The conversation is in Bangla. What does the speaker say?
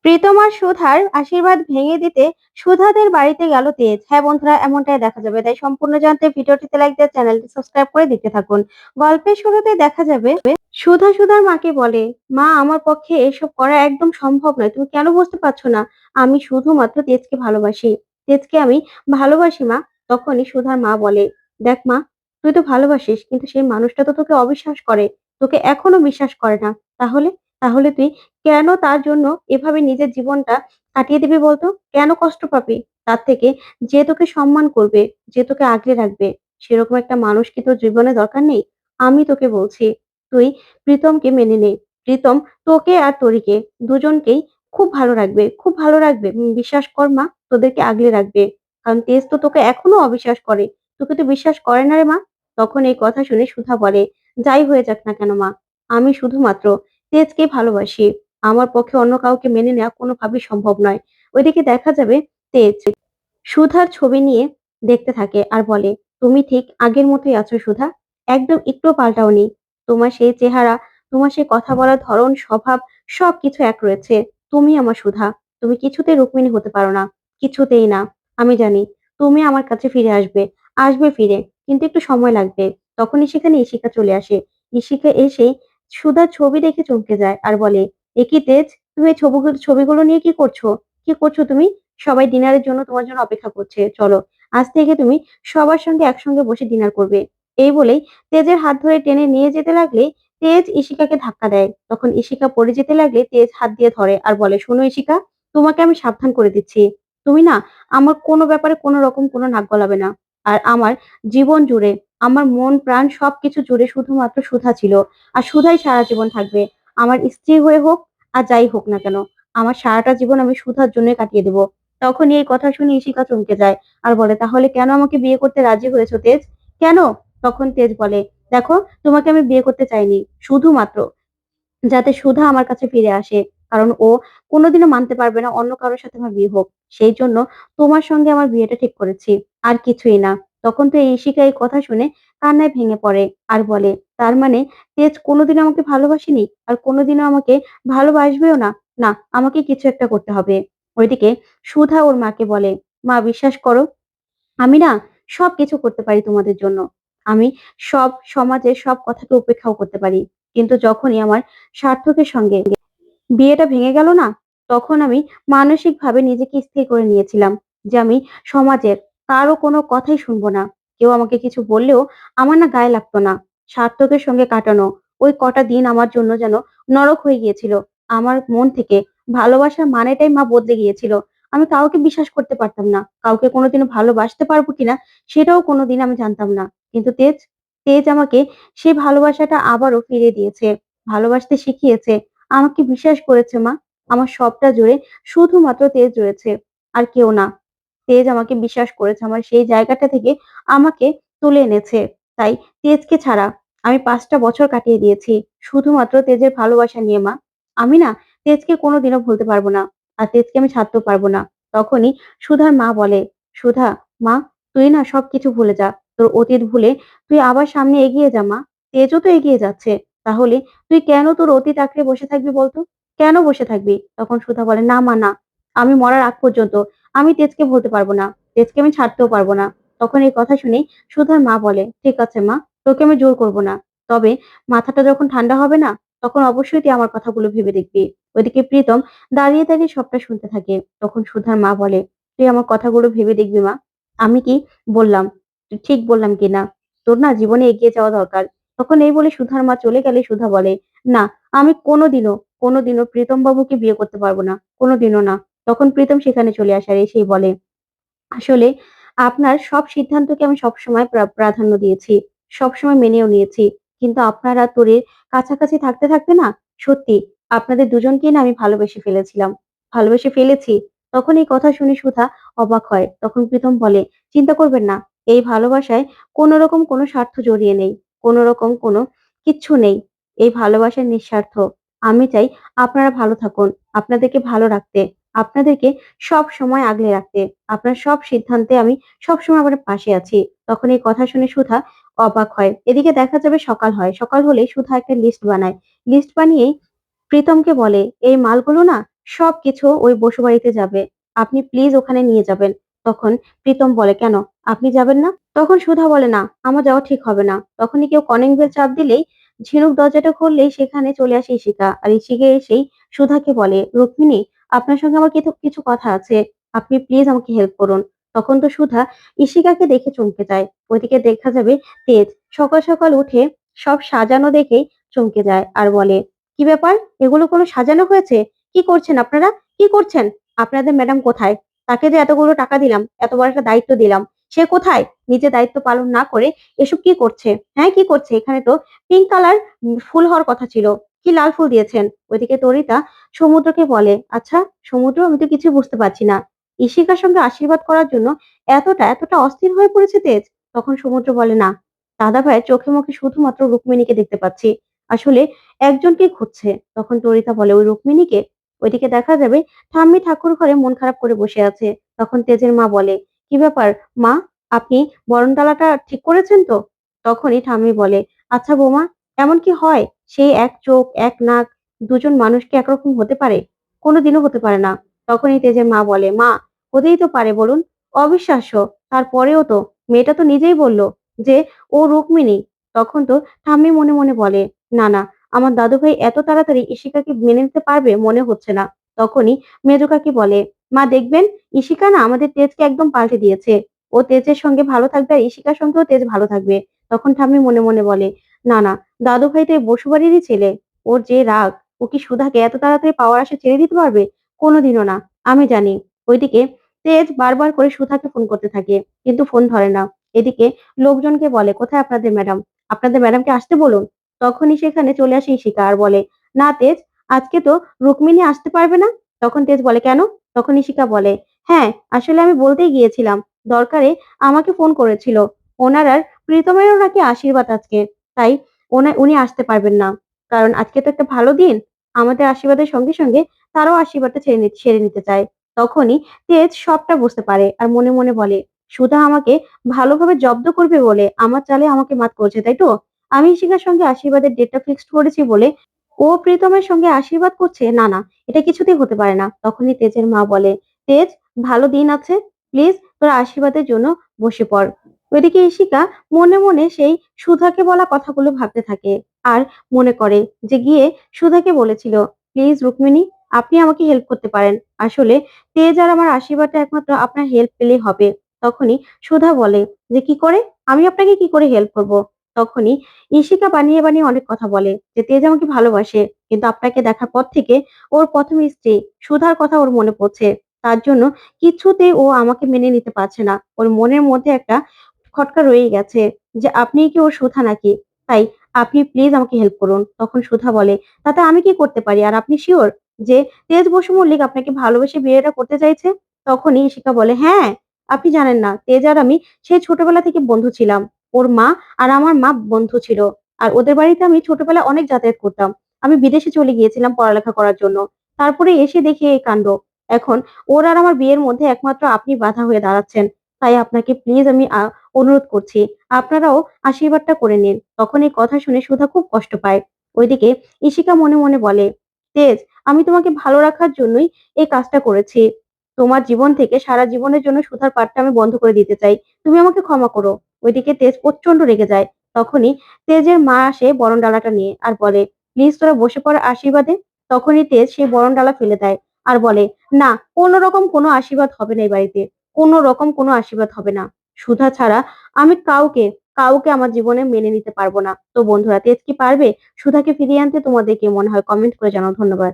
প্রীতম আর সুধার আশীর্বাদ ভেঙে দিতে সুধাদের বাড়িতে গেল তেজ। হ্যাঁ বন্ধুরা, এমনটাই দেখা যাবে। তাই সম্পূর্ণ জানতে ভিডিওটিতে লাইক দিয়ে চ্যানেলটি সাবস্ক্রাইব করে দিতে থাকুন। গল্পের শুরুতে দেখা যাবে সুধা সুধার মাকে বলে, মা আমার পক্ষে এসব করা একদম সম্ভব নয়, তুমি কেন বুঝতে পারছো না? আমি শুধুমাত্র তেজকে ভালোবাসি, তেজকে আমি ভালোবাসি মা। তখনই সুধার মা বলে, দেখ মা, তুই তো ভালোবাসিস, কিন্তু সেই মানুষটা তো তোকে অবিশ্বাস করে, তোকে এখনো বিশ্বাস করে না। তাহলে তাহলে তুই কেন তার জন্য এভাবে নিজের জীবনটা কাটিয়ে দিবি বলতো? কেন কষ্ট পাবি? তার থেকে যে তোকে সম্মান করবে, যে তোকে আগলে রাখবে, সেরকম একটা মানুষ কি তোর জীবনে দরকার নেই? আমি তোকে বলছি, তুই প্রীতমকে মেনে নে। প্রীতম তোকে আর তরিকে দুজনকেই খুব ভালো রাখবে, খুব ভালো রাখবে। বিশ্বাস কর মা, তোদেরকে আগলে রাখবে। কারণ তেজ তো তোকে এখনো অবিশ্বাস করে, তোকে তো বিশ্বাস করে না রে মা। তখন এই কথা শুনে সুধা বলে, যাই হয়ে যাক না কেন মা, আমি শুধুমাত্র তেজকে ভালোবাসি। আমার পক্ষে অন্য কাউকে মেনে নেওয়া কোনোভাবেই সম্ভব নয়। ওইদিকে দেখা যাবে তেজ সুধার ছবি নিয়ে দেখতে থাকে আর বলে, তুমি ঠিক আগের মতোই আছো সুধা, একদম একটুও পাল্টাওনি। তোমার সেই চেহারা, তোমার সেই কথা বলার ধরন, স্বভাব, সবকিছু এক রয়েছে। তুমি আমার সুধা, তুমি কিছুতেই রুক্মিণী হতে পারো না, কিছুতেই না। আমি জানি তুমি আমার কাছে ফিরে আসবে, আসবে ফিরে, কিন্তু একটু সময় লাগবে। তখনই সেখানে ইশিকা চলে আসে। ইশিকা এসে সুধার ছবি দেখে চমকে যায় আর বলে, এ কি তেজ, তুমি এই ছবিগুলো নিয়ে কি করছো? কি করছো তুমি? সবাই ডিনারের জন্য তোমার জন্য অপেক্ষা করছে, চলো আজ থেকে তুমি সবার সঙ্গে একসঙ্গে বসে ডিনার করবে। এই বলেই তেজের হাত ধরে টেনে নিয়ে যেতে লাগলে তেজ ইশিকাকে ধাক্কা দেয়। তখন ইশিকা পড়ে যেতে লাগলে তেজ হাত দিয়ে ধরে আর বলে, শোনো ইশিকা, তোমাকে আমি সাবধান করে দিচ্ছি, তুমি না আমার কোনো ব্যাপারে কোনো রকম কোনো নাক গলাবে না। আর আমার জীবন জুড়ে, আমার মন প্রাণ সবকিছু জুড়ে শুধুমাত্র সুধা ছিল, আর সুধাই সারা জীবন থাকবে। আমার স্ত্রী হয়ে হোক আর যাই হোক না কেন, আমার সারাটা জীবন আমি সুধার জন্য কাটিয়ে দেব। তখনই এই কথা শুনে ইশিকা চমকে যায় আর বলে, তাহলে কেন আমাকে বিয়ে করতে রাজি হয়েছো তেজ? কেন? তখন তেজ বলে, দেখো, তোমাকে আমি বিয়ে করতে চাইনি, শুধুমাত্র যাতে সুধা আমার কাছে ফিরে আসে। কারণ ও কোনোদিনও মানতে পারবে না অন্য কারোর সাথে আমার বিয়ে হোক। সেই জন্য তোমার সঙ্গে আমার বিয়েটা ঠিক করেছি, আর কিছুই না। তখন তো এই ইশিকা এই কথা শুনে কান্নায় ভেঙে পড়ে আর বলে, তার মানে তেজ কোনোদিন আমাকে ভালোবাসেনি আর কোনোদিনও আমাকে ভালোবাসবেও না। না, আমাকে কিছু একটা করতে হবে। ওইদিকে সুধা ওর মাকে বলে, মা বিশ্বাস করো, আমি না সবকিছু করতে পারি তোমাদের জন্য। আমি সব সমাজের সব কথাকে উপেক্ষাও করতে পারি। কিন্তু যখনই আমার সার্থকের সঙ্গে বিয়েটা ভেঙে গেল না, তখন আমি মানসিকভাবে নিজেকে স্থির করে নিয়েছিলাম যে আমি সমাজের কারো কোনো কথাই শুনবো না। কেউ আমাকে কিছু বললেও আমার না গায়ে লাগতো না। সার্থকের সঙ্গে কাটানো ওই কটা দিন আমার জন্য যেন নরক হয়ে গিয়েছিল। আমার মন থেকে ভালোবাসার মানেটাই মা বদলে গিয়েছিল। আমি কাউকে বিশ্বাস করতে পারতাম না, কাউকে কোনোদিনও ভালোবাসতে পারবো কিনা সেটাও কোনোদিন আমি জানতাম না। কিন্তু তেজ, তেজ আমাকে সেই ভালোবাসাটা আবারও ফিরিয়ে দিয়েছে, ভালোবাসতে শিখিয়েছে, আমাকে বিশ্বাস করেছে মা। আমার সবটা জুড়ে শুধুমাত্র তেজ রয়েছে, আর কেউ না। তেজ আমাকে বিশ্বাস করেছে, আমার সেই জায়গাটা থেকে আমাকে তুলে এনেছে। তাই তেজকে ছাড়া আমি 5টা বছর কাটিয়ে দিয়েছি শুধুমাত্র তেজের ভালোবাসা নিয়ে মা। আমি না তেজকে কোনোদিনও ভুলতে পারবো না, আর তেজকে আমি ছাড়তেও পারবো না। তখনই সুধার মা বলে, সুধা মা, তুই না সবকিছু ভুলে যা, তোর অতীত ভুলে তুই আবার সামনে এগিয়ে যা মা। তেজও তো এগিয়ে যাচ্ছে, তাহলে তুই কেন তোর অতীত আঁকড়ে বসে থাকবি বলতো? কেন বসে থাকবি? তখন সুধা বলে, না মা না, আমি মরার আগ পর্যন্ত আমি তেজকে ভুলতে পারবো না, তেজকে আমি ছাড়তেও পারবো না। তখন এই কথা শুনে সুধার মা বলে, ঠিক আছে মা, তোকে আমি জোর করবো না। তবে মাথাটা যখন ঠান্ডা হবে না, তখন অবশ্যই তুই আমার কথাগুলো ভেবে দেখবি। ওইদিকে প্রীতম দাঁড়িয়ে দাঁড়িয়ে সবটা শুনতে থাকে। তখন সুধার মা বলে, তুই আমার কথাগুলো ভেবে দেখবি মা, আমি কি বললাম তুই ঠিক বললাম কিনা, তোর না জীবনে এগিয়ে যাওয়া দরকার। তখন এই বলে সুধার মা চলে গেলে সুধা বলে, না, আমি কোনোদিনও প্রীতম বাবুকে বিয়ে করতে পারবো না, কোনোদিনও না। তখন প্রীতম সেখানে চলে আসে আর এসেই বলে, আসলে আপনার সব সিদ্ধান্তকে আমি সবসময় প্রাধান্য দিয়েছি, সবসময় মেনেও নিয়েছি। কিন্তু আপনারা তোরের কাছাকাছি থাকতে থাকতে না, সত্যি আপনাদের দুজনকেই না আমি ভালোবেসে ফেলেছিলাম, ভালোবেসে ফেলেছি। তখন এই কথা শুনে সুধা অবাক হয়। তখন প্রীতম বলে, চিন্তা করবেন না, এই ভালোবাসায় কোনো রকম কোনো স্বার্থ জড়িয়ে নেই, কোনো রকম কোনো কিচ্ছু নেই। এই ভালোবাসা নিঃস্বার্থ। আমি চাই আপনারা ভালো থাকুন, আপনাদেরকে ভালো রাখতে, আপনাদেরকে সব সময় আগলে রাখতে। আপনার সব সিদ্ধান্তে আমি সবসময় আপনার পাশে আছি। তখন এই কথা শুনে সুধা অবাক হয়। এদিকে দেখা যাবে সকাল হয়। সকাল হলেই সুধা একটা লিস্ট বানায়। লিস্ট বানিয়েই প্রীতমকে বলে, এই মালগুলো না সবকিছু ওই বসুবাড়িতে যাবে। আপনি প্লিজ ওখানে নিয়ে যাবেন। তখন প্রীতম বলে, "কেন? আপনি যাবেন না?" তখন সুধা বলে, "না, আমার যাওয়া ঠিক হবে না।" তখনই কেউ কলিং বেল চাপ দিলেই ঝিনুক দরজাটা খুললেই সেখানে চলে আসে ইশিকা। আর ইশিকা এসেই সুধাকে বলে, "রুক্মিণী, আপনার সঙ্গে আমার কিছু কথা আছে। আপনি প্লিজ আমাকে হেল্প করুন।" তখন তো সুধা ইশিকাকে দেখে চমকে যায়। ওইদিকে দেখা যাবে তেজ সকাল সকাল উঠে সব সাজানো দেখেই চমকে যায় আর বলে, "কি ব্যাপার? এগুলো কোনো সাজানো হয়েছে? কি করছেন আপনারা? কি করছেন? আপনাদের ম্যাডাম কোথায়? তাকে যে এতগুলো টাকা দিলাম, এত বড় একটা দায়িত্ব দিলাম, সে কোথায়? নিজে দায়িত্ব পালন না করে এসব কি করছে? হ্যাঁ, কি করছে? এখানে তো পিঙ্ক কালার ফুল হওয়ার কথা ছিল। কি লাল ফুল দিয়েছেন?" ওইদিকে তরিতা সমুদ্রকে বলে, "আচ্ছা সমুদ্র, আমি তো কিছুই বুঝতে পারছি না। ইশিকার সঙ্গে আশীর্বাদ করার জন্য এতটা অস্থির হয়ে পড়েছে তেজ?" তখন সমুদ্র বলে, "না, দাদা ভাইয়ের চোখে মুখে শুধুমাত্র রুক্মিণীকে দেখতে পাচ্ছি। আসলে একজনকেই খুঁজছে।" তখন তরিতা বলে, "ওই রুক্মিণীকে?" ওইদিকে দেখা যাবে ঠাম্মি ঠাকুর ঘরে মন খারাপ করে বসে আছে। তখন তেজের মা বলে, "কি ব্যাপার মা? আপনি বরণডালাটা ঠিক করেছেন তো?" তখনই ঠাম্মি বলে, "আচ্ছা বৌমা, এমন কি হয়? সেই এক চোখ, এক নাক, দুজন মানুষ কি একরকম হতে পারে? কোনোদিনও হতে পারে না।" তখনই তেজের মা বলে, "মা, হতেই তো পারে বলুন? অবিশ্বাস্য। তারপরেও তো মেয়েটা তো নিজেই বলল যে ও রুক্মিণী।" তখন তো ঠাম্মি মনে মনে বলে, "না, আমার দাদুভাই এত তাড়াতাড়ি ইশিকাকে মেনে নিতে পারবে মনে হচ্ছে না।" তখনই মেজো কাকি বলে, "মা দেখবেন, ইশিকা না আমাদের তেজকে একদম পাল্টে দিয়েছে। ও তেজের সঙ্গে ভালো থাকবে আর ইশিকার সঙ্গেও তেজ ভালো থাকবে।" তখন ঠাম্মি মনে মনে বলে, "না, দাদুভাই তো এই বসুবাড়িরই ছেলে। ওর যে রাগ, ও কি সুধাকে এত তাড়াতাড়ি পাওয়ার আশা ছেড়ে দিতে পারবে? কোনোদিনও না। আমি জানি।" ওইদিকে তেজ বারবার করে সুধাকে ফোন করতে থাকে, কিন্তু ফোন ধরে না। এদিকে লোকজনকে বলে, "কোথায় আপনাদের ম্যাডাম? আপনাদের ম্যাডামকে আসতে বলুন।" তখনই সেখানে চলে আসে ইশিকা আর বলে, "না তেজ, আজকে তো রুক্মিণী আসতে পারবে না।" তখন তেজ বলে, "কেন?" তখন ইশিকা বলে, "হ্যাঁ, আসলে আমি বলতেই গিয়েছিলাম। দরকারে আমাকে ফোন করেছিল। ওনার আর প্রীতমেরও নাকি আশীর্বাদ আজকে। তাই উনি আসতে পারবেন না। কারণ আজকে তো একটা ভালো দিন। আমাদের আশীর্বাদের সঙ্গে তারও আশীর্বাদটা সেরে নিতে চায়।" তখনই তেজ সবটা বুঝতে পারে আর মনে মনে বলে, "সুধা আমাকে ভালোভাবে জব্দ করবে বলে আমার চালে আমাকে মাত করছে, তাই তো? আমি ইশিকার সঙ্গে আশীর্বাদের ডেটটা ফিক্সড করেছি বলে ও প্রীতমের সঙ্গে আশীর্বাদ করছে? না, এটা কিছুতেই হতে পারে না।" তখনই তেজের মা বলে, "তেজ, ভালো দিন আছে। প্লিজ তোরা আশীর্বাদের জন্য বসে পড়।" ওইদিকে ইশিকা মনে মনে সেই সুধাকে বলা কথাগুলো ভাবতে থাকে আর মনে করে যে গিয়ে সুধাকে বলেছিল, "প্লিজ রুক্মিণী, আপনি আমাকে হেল্প করতে পারেন। আসলে তেজ আর আমার আশীর্বাদটা একমাত্র আপনার হেল্প পেলেই হবে।" তখনই সুধা বলে যে, "কি করে? আমি আপনাকে কি করে হেল্প করব?" তখনই ইশিকা বানিয়ে অনেক কথা বলে যে তেজ আমাকে ভালোবাসে, কিন্তু আপনাকে দেখার পর থেকে ওর প্রথম স্ত্রী সুধার কথা ওর মনে পড়ছে। তার জন্য কিছুতেই ও আমাকে মেনে নিতে পারছে না। ওর মনের মধ্যে একটা খটকা রয়েই গেছে যে আপনিই কি ওর সুধা নাকি? তাই আপনি প্লিজ আমাকে হেল্প করুন। তখন সুধা বলে, "তাতে আমি কি করতে পারি? আর আপনি সিউর যে তেজ বসু মল্লিক আপনাকে ভালোবেসে বিয়েটা করতে চাইছে?" তখনই ইশিকা বলে, "হ্যাঁ, আপনি জানেন না, তেজ আর আমি সেই ছোটবেলা থেকে বন্ধু ছিলাম। ওর মা আর আমার মা বন্ধু ছিল। আর ওদের বাড়িতে আমি ছোটবেলায় অনেক যাতায়াত করতাম। আমি বিদেশে চলে গিয়েছিলাম পড়ালেখা করার জন্য। তারপরে এসে দেখি এই কাণ্ড। এখন ওর আর আমার বিয়ের মধ্যে একমাত্র আপনি বাধা হয়ে দাঁড়াচ্ছেন। তাই আপনাকে প্লিজ আমি অনুরোধ করছি, আপনারাও আশীর্বাদটা করে নিন।" তখন এই কথা শুনে সুধা খুব কষ্ট পায়। ওইদিকে ইশিকা মনে মনে বলে, "তেজ, আমি তোমাকে ভালো রাখার জন্যই এই কাজটা করেছি। তোমার জীবন থেকে সারা জীবনের জন্য সুধার পাঠটা আমি বন্ধ করে দিতে চাই। তুমি আমাকে ক্ষমা করো।" ওইদিকে তেজ প্রচন্ড রেগে যায়। তখনই তেজের মা আসে বরণডালাটা নিয়ে আর বলে, "প্লিজ তোরা বসে পড় আশীর্বাদে।" তখনই তেজ সেই বরণডালা ফেলে দেয় আর বলে, "না, কোন রকম কোনো আশীর্বাদ হবে না এই বাড়িতে। কোন রকম কোনো আশীর্বাদ হবে না। সুধা ছাড়া আমি কাউকে আমার জীবনে মেনে নিতে পারবো না।" তো বন্ধুরা, তেজ কি পারবে সুধাকে ফিরিয়ে আনতে? তোমাদের কি মনে হয়? কমেন্ট করে জানাও। ধন্যবাদ।